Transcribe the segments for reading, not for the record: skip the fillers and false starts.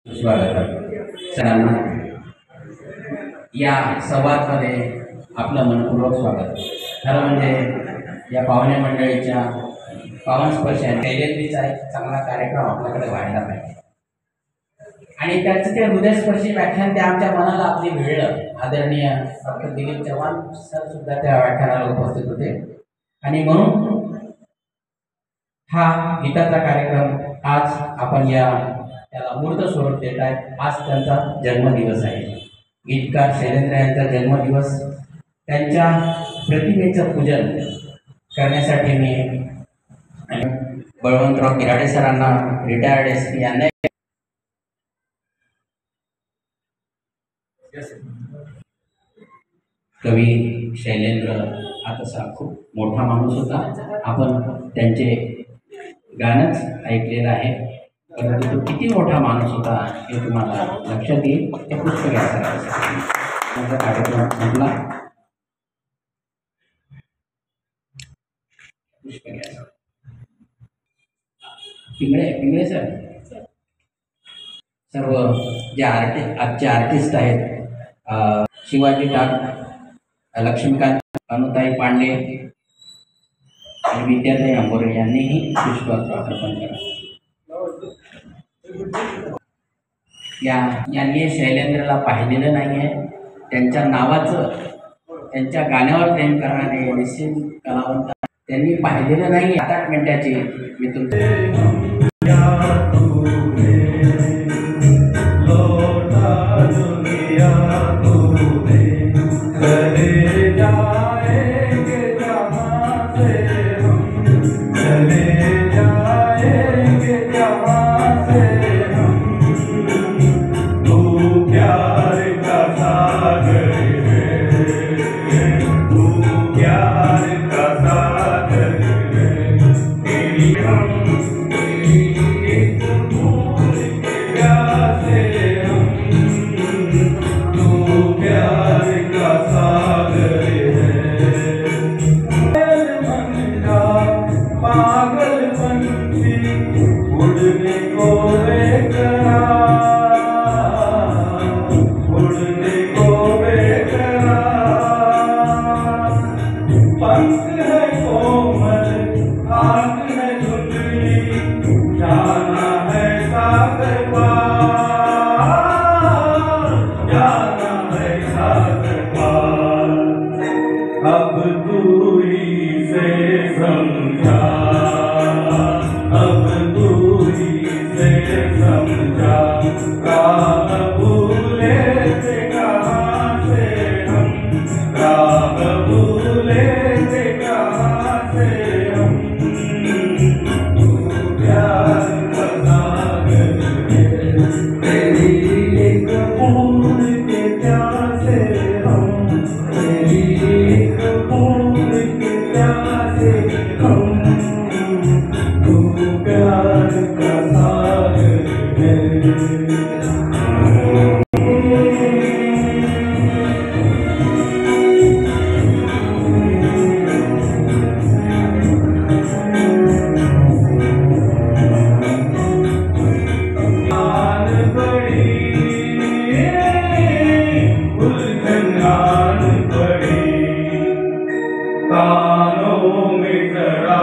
स्वागत सरांना या संवादमध्ये आपलं मनपूर्वक स्वागत। खरं म्हणजे या पाहुणे मंडळीच्या पावनस्पर्शाने शैलेंद्रीचा एक चांगला कार्यक्रम आपल्याकडे व्हायला पाहिजे आणि त्याचं ते हृदयस्पर्शी व्याख्यान ते आमच्या मनाला आपली भिडलं। आदरणीय डॉक्टर दिलीप चव्हाण सर सुद्धा त्या व्याख्यानाला उपस्थित होते आणि म्हणून हा गीताचा कार्यक्रम आज आपण त्याला मूर्त स्वरूप देत आहे। आज त्यांचा जन्मदिवस आहे। गीतकार शैलेंद्र यांचा जन्मदिवस, त्यांच्या प्रतिमेचं पूजन करण्यासाठी मी बळवंतराव किराडे सरांना, रिटायर्ड SP यांना कवी शैलेंद्र हा तसा खूप मोठा माणूस होता। आपण त्यांचे गाणंच ऐकलेलं आहे, परंतु तो किती मोठा माणूस होता हे तुम्हाला लक्षात येईल। ते पुष्प घ्या सर। कार्यक्रम संपला। पुष्प घ्या। पिंगळे सर सर्व जे आजचे आर्टिस्ट आहेत, शिवाजी टाक, लक्ष्मीकांत, अनुताई पांडे आणि विद्याताई अंबोरे यांनीही पुष्प अर्पण करा। यांनी शैलेंद्रला पाहिलेलं नाही आहे। त्यांच्या नावाचं, त्यांच्या गाण्यावर प्रेम करणारे निश्चित कलावंत त्यांनी पाहिलेलं नाही। 8 मिनिटाची मी तुमचं कानों में जरा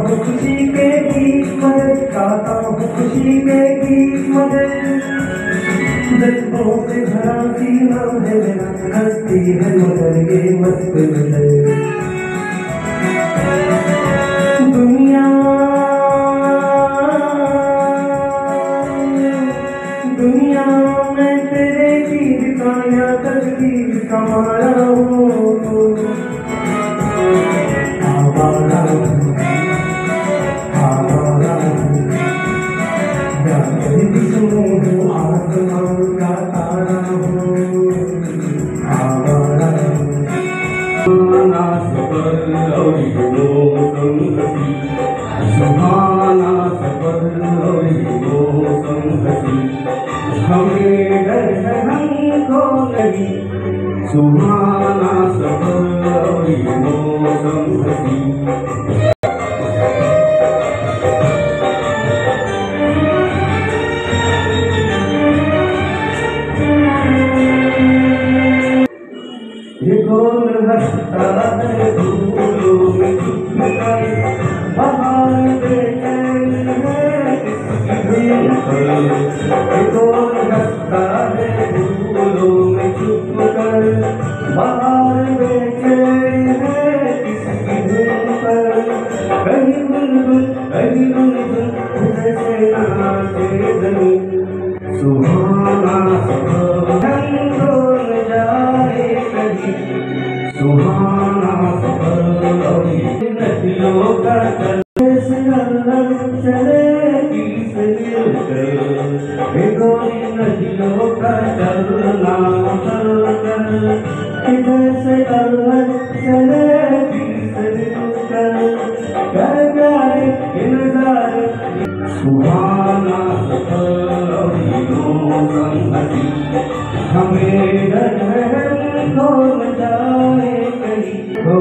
हूँ खुशी के गीत मदद, गाता हूँ खुशी के गीत मदद। जज्बों से भरा सीना है मेरा, हंसती है मगर ये मस्त नजर। दुनिया दुनिया में तेरे तीर का या तकदीर का मारा हूँ। आवारा हूँ, आवारा हूँ, या कभी भी सुनूं हूँ, आसमान का तारा हूँ। आवारा हूँ। सुहाना सफर और ये मौसम हसी, सुहाना सफर और ये मौसम हसी। हमें डर है हमको नहीं, सुहाना सफर और ये मौसम हसी। ये कौन हंसता है फूलों में छुपकर, बाहर बेचैन है किसकी धुन पर। ये कौन हंसता है फूलों में छुपकर, बाहर बेचैन है किसकी धुन पर। कहीं बुलबुल कहीं बुलबुल जैसे नाचे ज़मीं, सुहाना सफर न जाए कहीं, सुहाना सफर और ये नदियों का चले से अलग चले किस मिलकर। ये गोरी नदियों का चलना चलकर, किधर से अलग चले किस मिलकर। प्यारे प्यारे ये नजारे, सुहाना सफर और ये मौसम हसी। हमें डर है हमको न जाए कहीं, हो।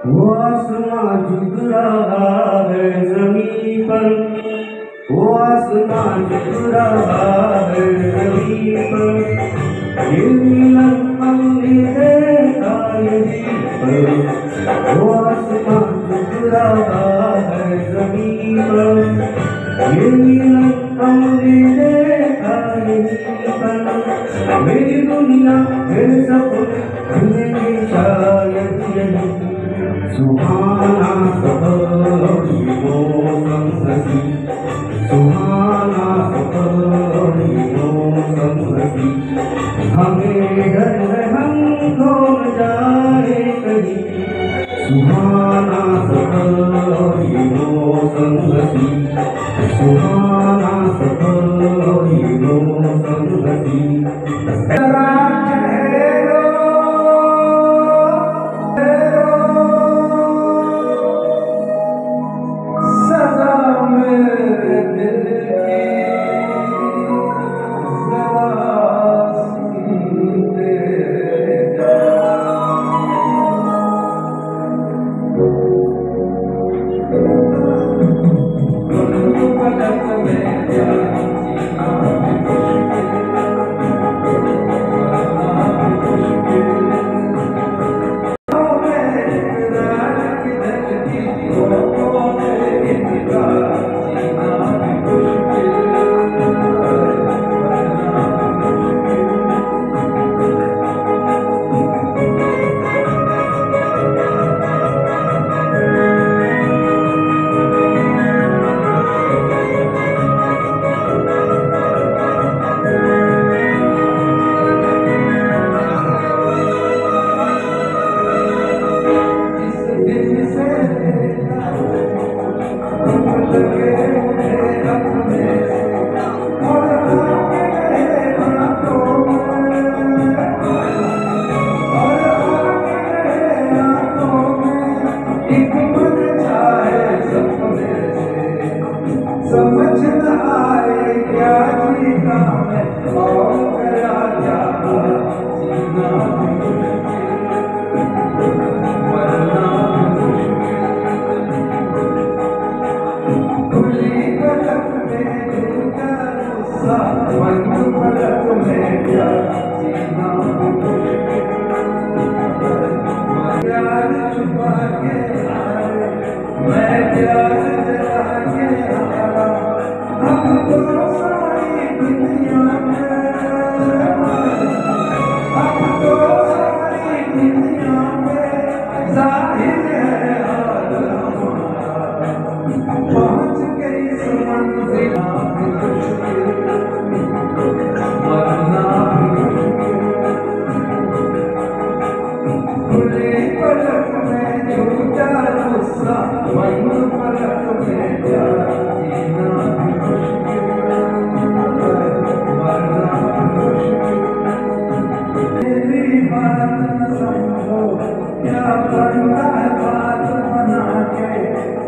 वो आसमां झुक रहा है ज़मीं पर, वो आसमां झुक रहा है ज़मीं पर। ये नीलम हमने देखा यहीं पर, वो आसमां झुक रहा है ज़मीं पर। ये नीलम हमने देखा यहीं पर। मेरी दुनिया मेरे सपने जिंदगी शायद यही, सुहाना सफर और ये मौसम हसी। सुहाना सफर और ये मौसम हसी। हमें डर है हमको न जाए कहीं, सुहाना सफर और ये मौसम हसी। सुहाना सफर और ये मौसम हसी।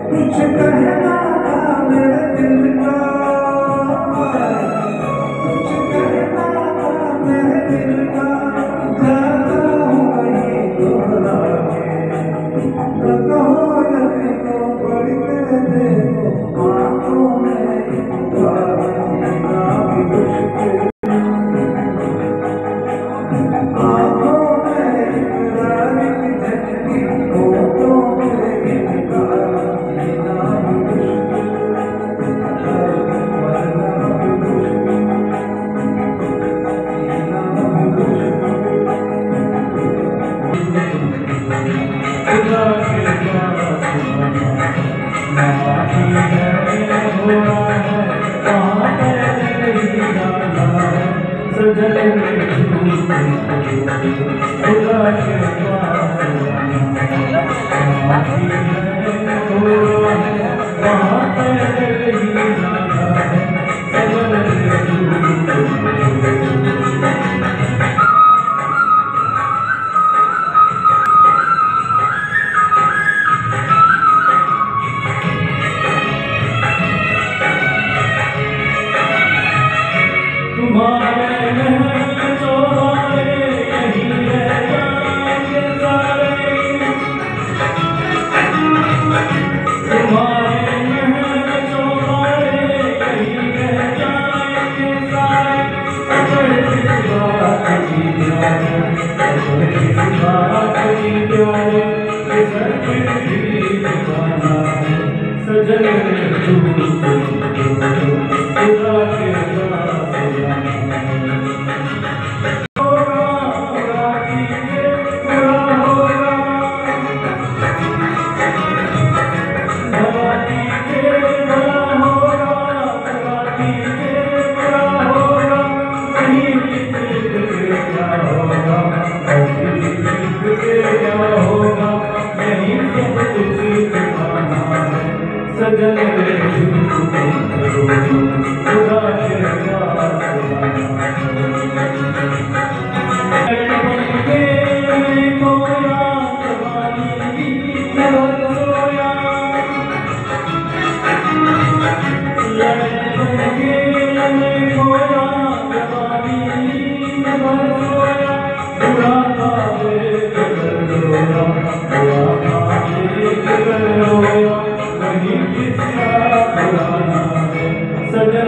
कुछ कहना था मेरे दिल का, कुछ कहना था मेरे दिल का, जाता हूँ कहीं दोहरा के, न कहो जब तो पढ़ के देखो आँखों में एक बार जीना भी मुश्किल, आँखों में इकरार की झटकी, होठों में इनकार जीना भी मुश्किल, मरना भी मुश्किल, जीना भी मुश्किल। खुदा के पास ना बाकी है हुआ है वहाँ पे नहीं जाना सजल खुदा के पास ना बाकी है हुआ है वहाँ पे नहीं जाना सजल तुम्हारे महल तो हमारे यही रह जाएंगे सारे, तुम्हारे महल तो हमारे यही रह जाएंगे सारे, अगर किसी बात की प्यारे, अगर किसी बात की प्यारे, सर पे भी दीवाना है सजल खुदा के सजल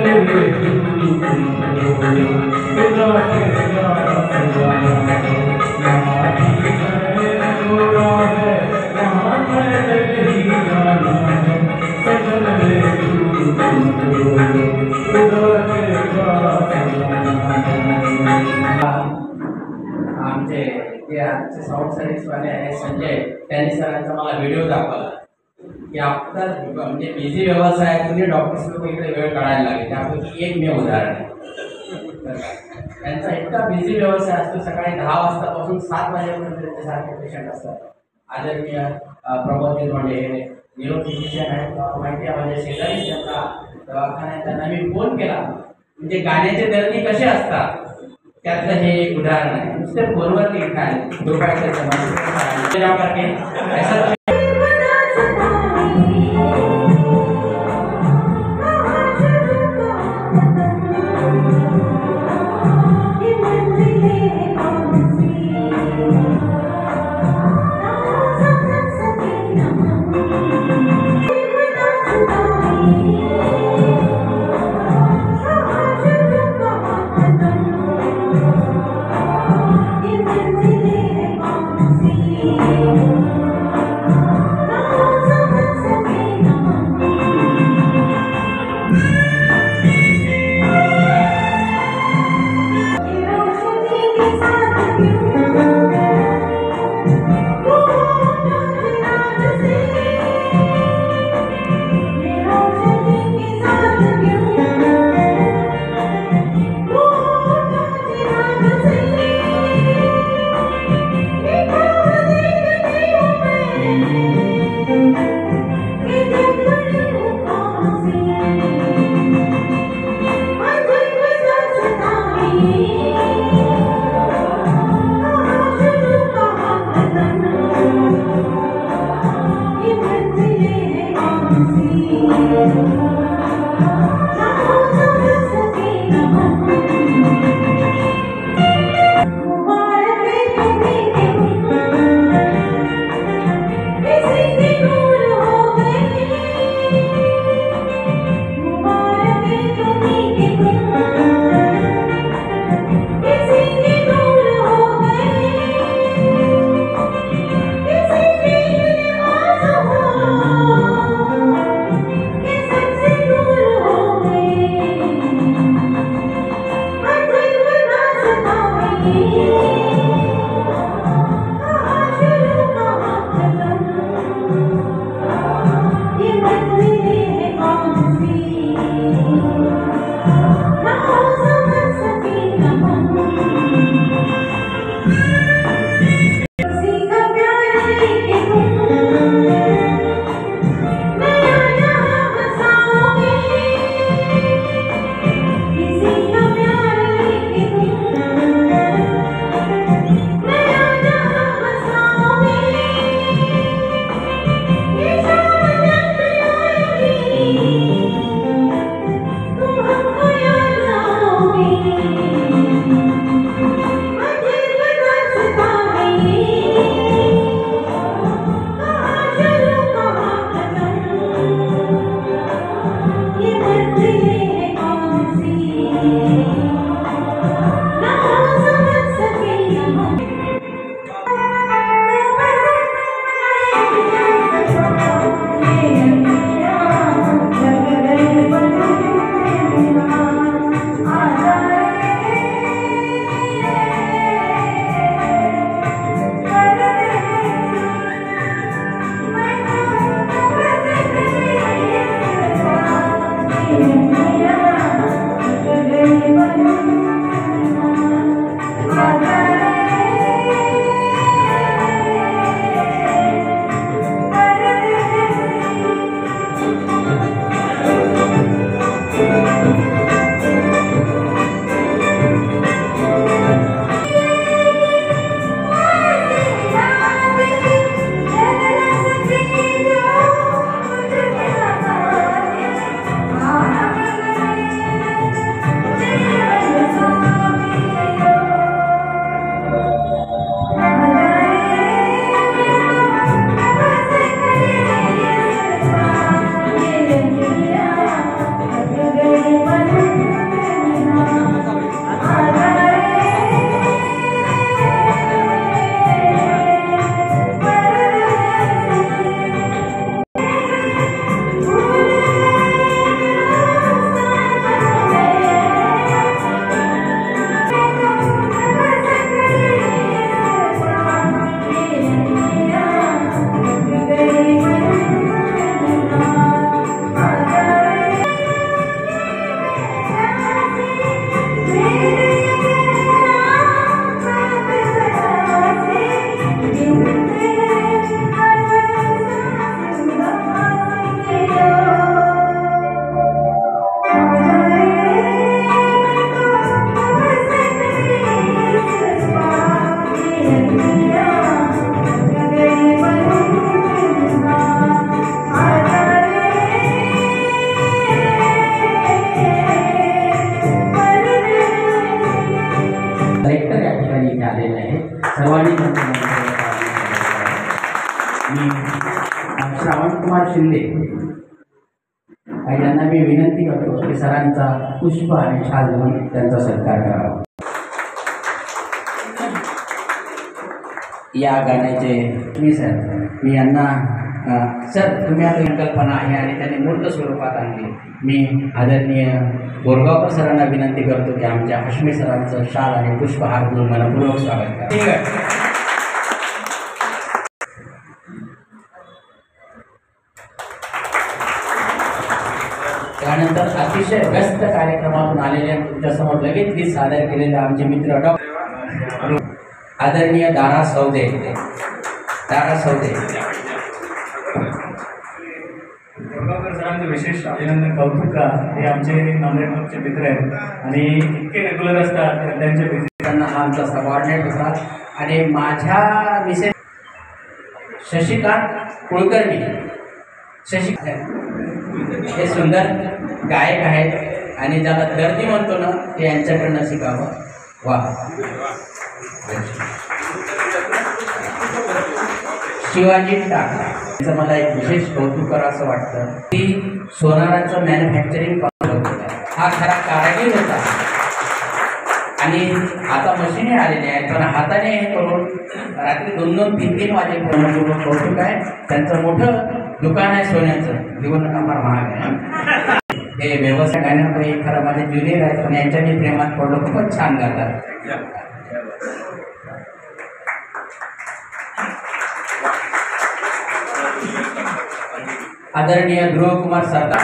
खुदा के आमचे जे आजचे साऊंड सर्व्हिसवाले आहे संजय, त्यांनी सरांचा मला व्हिडिओ दाखवला की आपला म्हणजे बिझी व्यवसायातून डॉक्टर्स लोक इकडे वेळ काढायला लागले, त्यापैकी एक मी उदाहरण आहे. त्यांचा इतका बिझी व्यवसाय असतो, सकाळी 10 वाजतापासून 7 वाजेपर्यंत त्यांच्यासारखे पेशंट असतात. आदरणीय प्रबोधन म्हणजे न्यूरो फिजिशियन आहेत, माहिती आहे माझ्या शेजारी त्यांचा दवाखाना आहे, त्यांना मी फोन केला. म्हणजे गाण्याचे दर्दी कसे असतात त्यातलं हे एक उदाहरण आहे. नुसते फोनवरती काय दुपारच्या ऐसा या ठिकाणी इथे आलेले आहेत. सर्वांनी त्यांचं मनपूर्वक मी श्रावणकुमार शिंदे यांना मी विनंती करतो की सरांचा पुष्प आणि शाल देऊन त्यांचा सत्कार करावा. या गाण्याचे मी यांना सर तुम्ही आता संकल्पना आहे आणि त्यांनी मूर्त स्वरूपात आणली. मी आदरणीय बोरगावकर सरांना विनंती करतो की आमच्या हश्मी सरांचं शाल आणि पुष्पहार देऊन मनपूर्वक स्वागत करा. ठीक आहे. त्यानंतर अतिशय व्यस्त कार्यक्रमातून आलेले तुमच्यासमोर लगेच गीत सादर केलेले आमचे मित्र डॉक्टर आदरणीय दारा सौदे. बोरगावकर सरांचं विशेष अभिनंदन कौतुक का हे आमचे नांदेडचे मित्र आहेत आणि इतके रेग्युलर असतात त्यांच्या त्यांना हा आमचा सबऑर्डिनेट होता. आणि माझ्या विषय शशिकांत कुलकर्णी हे सुंदर गायक आहेत आणि ज्याला दर्दी म्हणतो ना ते यांच्याकडनं शिकावं. वा. शिवाजी टाकला याचं मला एक विशेष कौतुक करा असं वाटतं की सोनाराचं मॅन्युफॅक्चरिंग करत होता. हा खरा कारागीर होता आणि आता मशिनी आलेल्या आहेत पण हाताने हे करून रात्री 2-2, 3-3 वाजेपर्यंत कौतुक आहे. त्यांचं मोठं दुकान आहे सोन्याचं. जीवन फार महाग आहे. हे व्यवसाय गाण्यापैकी खरं माझे ज्युनियर आहेत पण यांच्या मी प्रेमात पडलो. खूपच छान गातात. आदरणीय ध्रुवकुमार सरदार,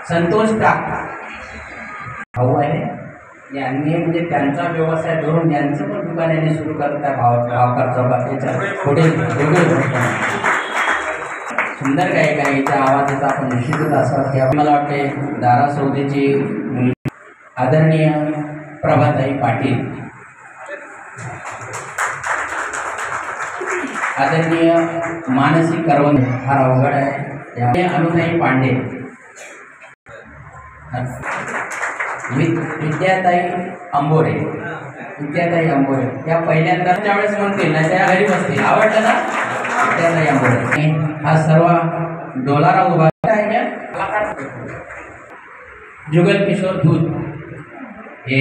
संतोष टाक भाऊ आहे. यांनी म्हणजे त्यांचा व्यवसाय धरून यांचं पण दुकान यांनी सुरू करत आहे. भावकर चौकात त्याच्या पुढे सुंदर गायक आहे. याच्या आवाजाचा आपण निश्चितच असं की मला वाटते दारा सौदेची आदरणीय प्रभाताई पाटील, आदरणीय मानसी करवंद फार अवघड आहे. अनुताई पांडे, विद्याताई अंबोरे त्या पहिल्यांदा ज्यावेळेस म्हणतील ना त्या घरी बसतील. आवडलं ना विद्याताई अंबोरे. हा सर्व डोलारा उभा आहे. जुगल किशोर धूत हे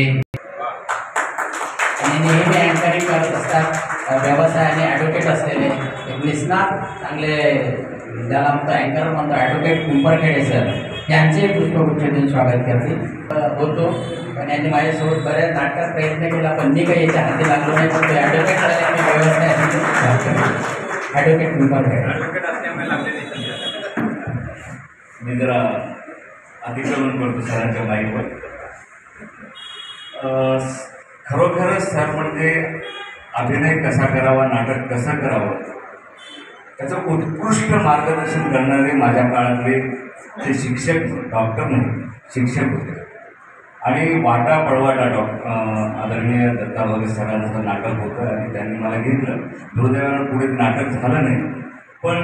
आणि नेहमी अँकरिंग करत असतात. व्यवसायाने ॲडव्होकेट असलेले एक निष्णात चांगले ज्याला म्हणतो अँकर म्हणतो ॲडव्होकेट कुंपरखेडे सर यांचे पुष्पगुच्छ देऊन स्वागत करतील होतो. पण यांनी माझ्यासोबत बऱ्याच नाटकात प्रयत्न केला पण मी काही याच्या हाती लागलो नाही. पण तो ॲडव्होकेट झाल्याने व्यवसाय ॲडव्होकेट कुंपरखेडे मी जरा अतिक्रमण करतो सरांच्या बाईकवर. खरोखरच सर म्हणजे अभिनय कसा करावा, नाटक कसं करावं त्याचं उत्कृष्ट मार्गदर्शन करणारे माझ्या काळातले ते शिक्षक, डॉक्टर नाही शिक्षक होते. आणि वाटा पळवाटा आदरणीय दत्ता भगत सरांचं नाटक होतं आणि त्यांनी मला घेतलं. दुर्दैवानं पुढे नाटक झालं नाही पण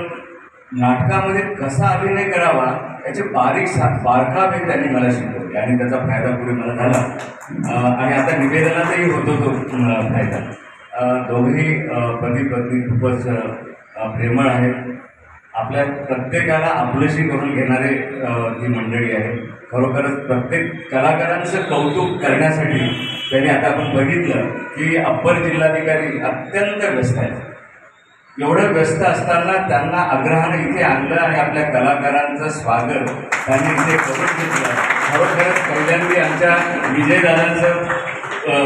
नाटकामध्ये कसा अभिनय करावा याचे बारकावे त्यांनी मला शिकवले आणि त्याचा फायदा पुढे मला झाला. आणि आता निवेदनातही होतो तो फायदा. दोघेही पती पत्नी खूपच प्रेमळ आहेत. आपल्या प्रत्येकाला आपलंशी करून घेणारे ती मंडळी आहे. खरोखरच प्रत्येक कलाकारांचं कौतुक करण्यासाठी त्यांनी आता आपण बघितलं की अप्पर जिल्हाधिकारी अत्यंत व्यस्त आहेत. एवढं व्यस्त असताना त्यांना आग्रहाने इथे आणलं आणि आपल्या कलाकारांचं स्वागत त्यांनी इथे करून घेतलं. खरोखरच पहिल्यांदा आमच्या विजयदादांचं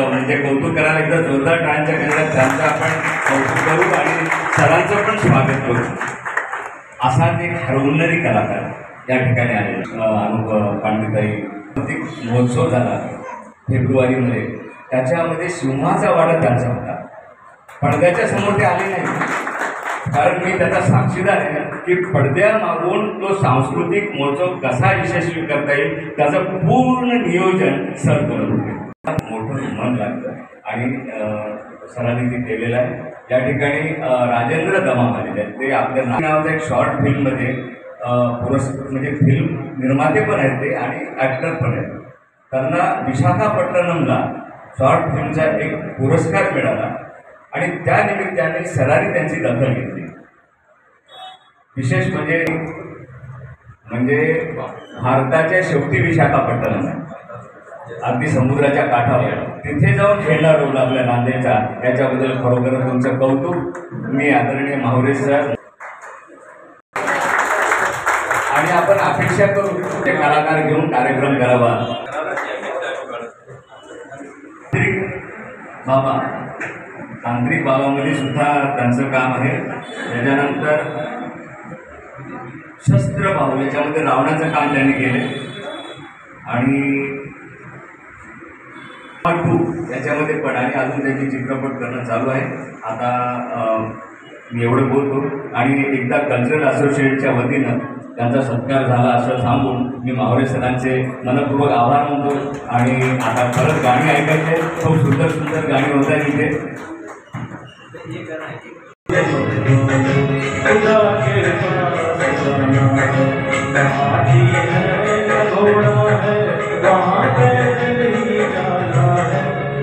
म्हणजे कौतुक करायला एकदा जोरदार टाळ्यांच्या गजरात त्यांचं आपण कौतुक करू आणि सरांचं पण स्वागत करू. असाच एक हरवणारी कलाकार या ठिकाणी आले. अनुप पांडिताई महोत्सव झाला फेब्रुवारीमध्ये. त्याच्यामध्ये सिंहाचा वाडा त्यांचा होता. पडद्याच्या समोर ते आले नाही कारण मी त्याचा साक्षीदार आहे की पडद्यामागून तो सांस्कृतिक महोत्सव कसा यशस्वी करता येईल त्याचं पूर्ण नियोजन सर करत होते. मोठं मन लागतं आणि सरांनी ते केलेलं आहे. या ठिकाणी राजेंद्र दमाम आलेले आहेत. ते आपल्या नावाच्या एक शॉर्ट फिल्ममध्ये म्हणजे फिल्म निर्माते पण आहेत ते आणि ॲक्टर पण आहेत. त्यांना विशाखापट्टणमला शॉर्ट फिल्मचा एक पुरस्कार मिळाला आणि त्या निमित्ताने सरांनी त्यांची दखल घेतली. विशेष म्हणजे भारताच्या शेवटी विशाखापट्टणम आहे, अगदी समुद्राच्या काठावर, तिथे जाऊन खेळला रोल आपल्या नांदेडचा. याच्याबद्दल खरोखर तुमचं कौतुक. मी आदरणीय माहुरे सर आणि आपण अपेक्षा करू ते कलाकार घेऊन कार्यक्रम करावा. बाबा तांत्रिक बाबामध्ये सुद्धा त्यांचं काम आहे. त्याच्यानंतर शस्त्र भाऊ याच्यामध्ये रावणाचं काम त्यांनी केले आणि याच्यामध्ये पण आणि अजून त्यांची चित्रपट करणं चालू आहे. आता मी एवढं बोलतो आणि एकदा कल्चरल असोसिएशनच्या वतीनं त्यांचा सत्कार झाला असं सांगून मी माहुरे सरांचे मनपूर्वक आभार मानतो. आणि आता परत गाणी ऐकायचे, खूप सुंदर सुंदर गाणी होत आहेत इथे.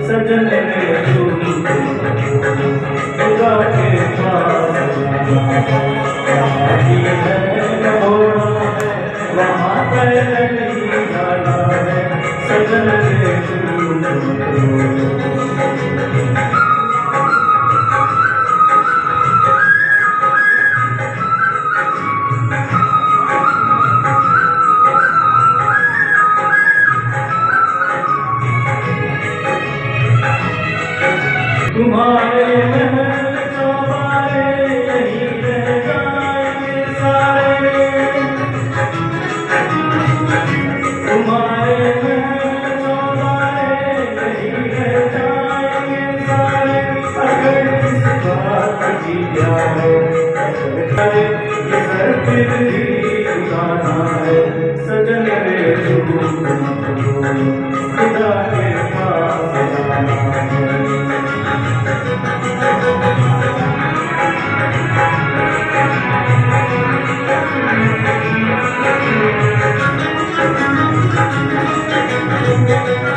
सजन तुम्हारे महल चौबारे यही रह जाएंगे सारे, तुम्हारे महल चौबारे यही रह जाएंगे सारे। अगर इस बात की याद है ये सर फिर भी उठाना है, सजन रे झूठ मत बोलो, खुदा के पास जाना है।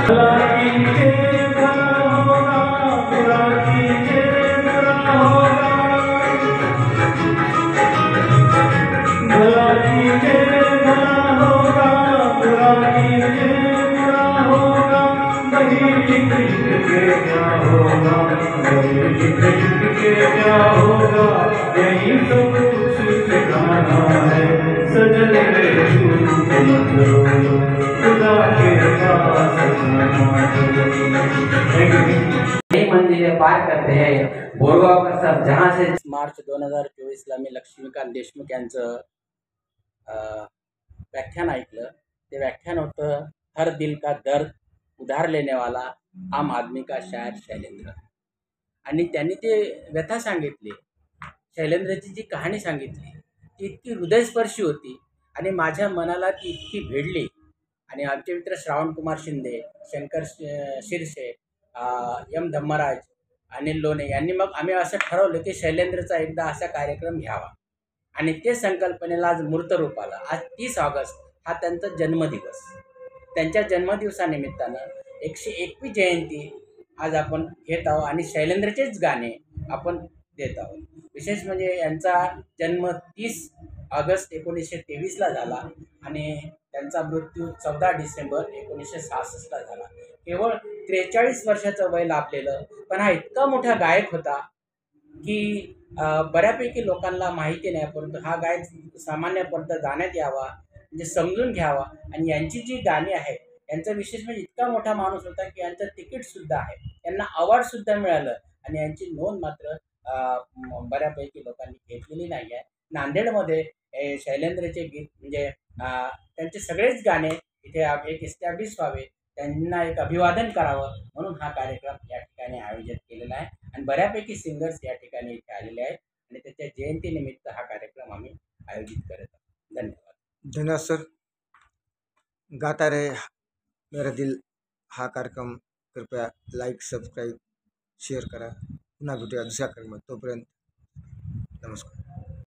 भला कीजिए भला होगा, बुरा कीजिए बुरा होगा, भला कीजिए भला होगा, बुरा कीजिए बुरा होगा। वही लिख के क्या होगा, वही लिख के क्या होगा, यही सब कुछ सिखाना है। सजन रे झूठ मत बोलो, खुदा के पास मंजिलें पार करते हैं बोरगावकर साहब जहाँ से। मार्च 2024ला मी लक्ष्मीकांत देशमुख यांचं व्याख्यान ऐकलं. ते व्याख्यान होतं हर दिल का दर्द उधार लेने वाला आम आदमी का शायर शैलेंद्र. आणि त्यांनी ते व्यथा सांगितली, शैलेंद्रची जी कहाणी सांगितली ती इतकी हृदयस्पर्शी होती आणि माझ्या मनाला ती इतकी भिडली. आणि आमचे मित्र श्रावणकुमार शिंदे, शंकर शिरसे, एम धम्मराज, अनिल लोणे यांनी मग आम्ही असं ठरवलं की शैलेंद्रचा एकदा असा कार्यक्रम घ्यावा. आणि ते संकल्पनेला आज मूर्तरूप आलं. आज 30 ऑगस्ट हा त्यांचा जन्मदिवस. त्यांच्या जन्मदिवसानिमित्तानं 121 जयंती आज आपण घेत आहोत आणि शैलेंद्रचेच गाणे आपण देत आहोत. विशेष म्हणजे यांचा जन्म 30 ऑगस्ट 1923ला झाला आणि त्यांचा मृत्यू 14 डिसेंबर 1966ला झाला. केवळ 43 वर्षाचं वय लाभलेलं, पण हा इतका मोठा गायक होता की बऱ्यापैकी लोकांना माहिती नाही, परंतु हा गायक सामान्यपर्यंत जाण्यात यावा, म्हणजे समजून घ्यावा. आणि यांची जी गाणी आहेत यांचं विशेष म्हणजे इतका मोठा माणूस होता की यांचं तिकीटसुद्धा आहे, यांना अवॉर्डसुद्धा मिळालं आणि यांची नोंद मात्र बऱ्यापैकी लोकांनी घेतलेली नाही आहे. नांदेडमध्ये शैलेंद्रचे गीत म्हणजे त्यांचे सगळेच गाणे इथे एक इस्टॅब्लिश व्हावे, त्यांना एक अभिवादन करावं म्हणून हा कार्यक्रम या ठिकाणी आयोजित केलेला आहे. आणि बऱ्यापैकी सिंगर्स या ठिकाणी इथे आलेले आहेत आणि त्याच्या जयंतीनिमित्त हा कार्यक्रम आम्ही आयोजित करत आहोत. धन्यवाद. धन्यवाद सर. गाता रहे मेरा दिल हा कार्यक्रम कृपया लाईक, सबस्क्राईब, शेअर करा. पुन्हा भेटूया दुसऱ्या कार्यक्रमात. तोपर्यंत नमस्कार.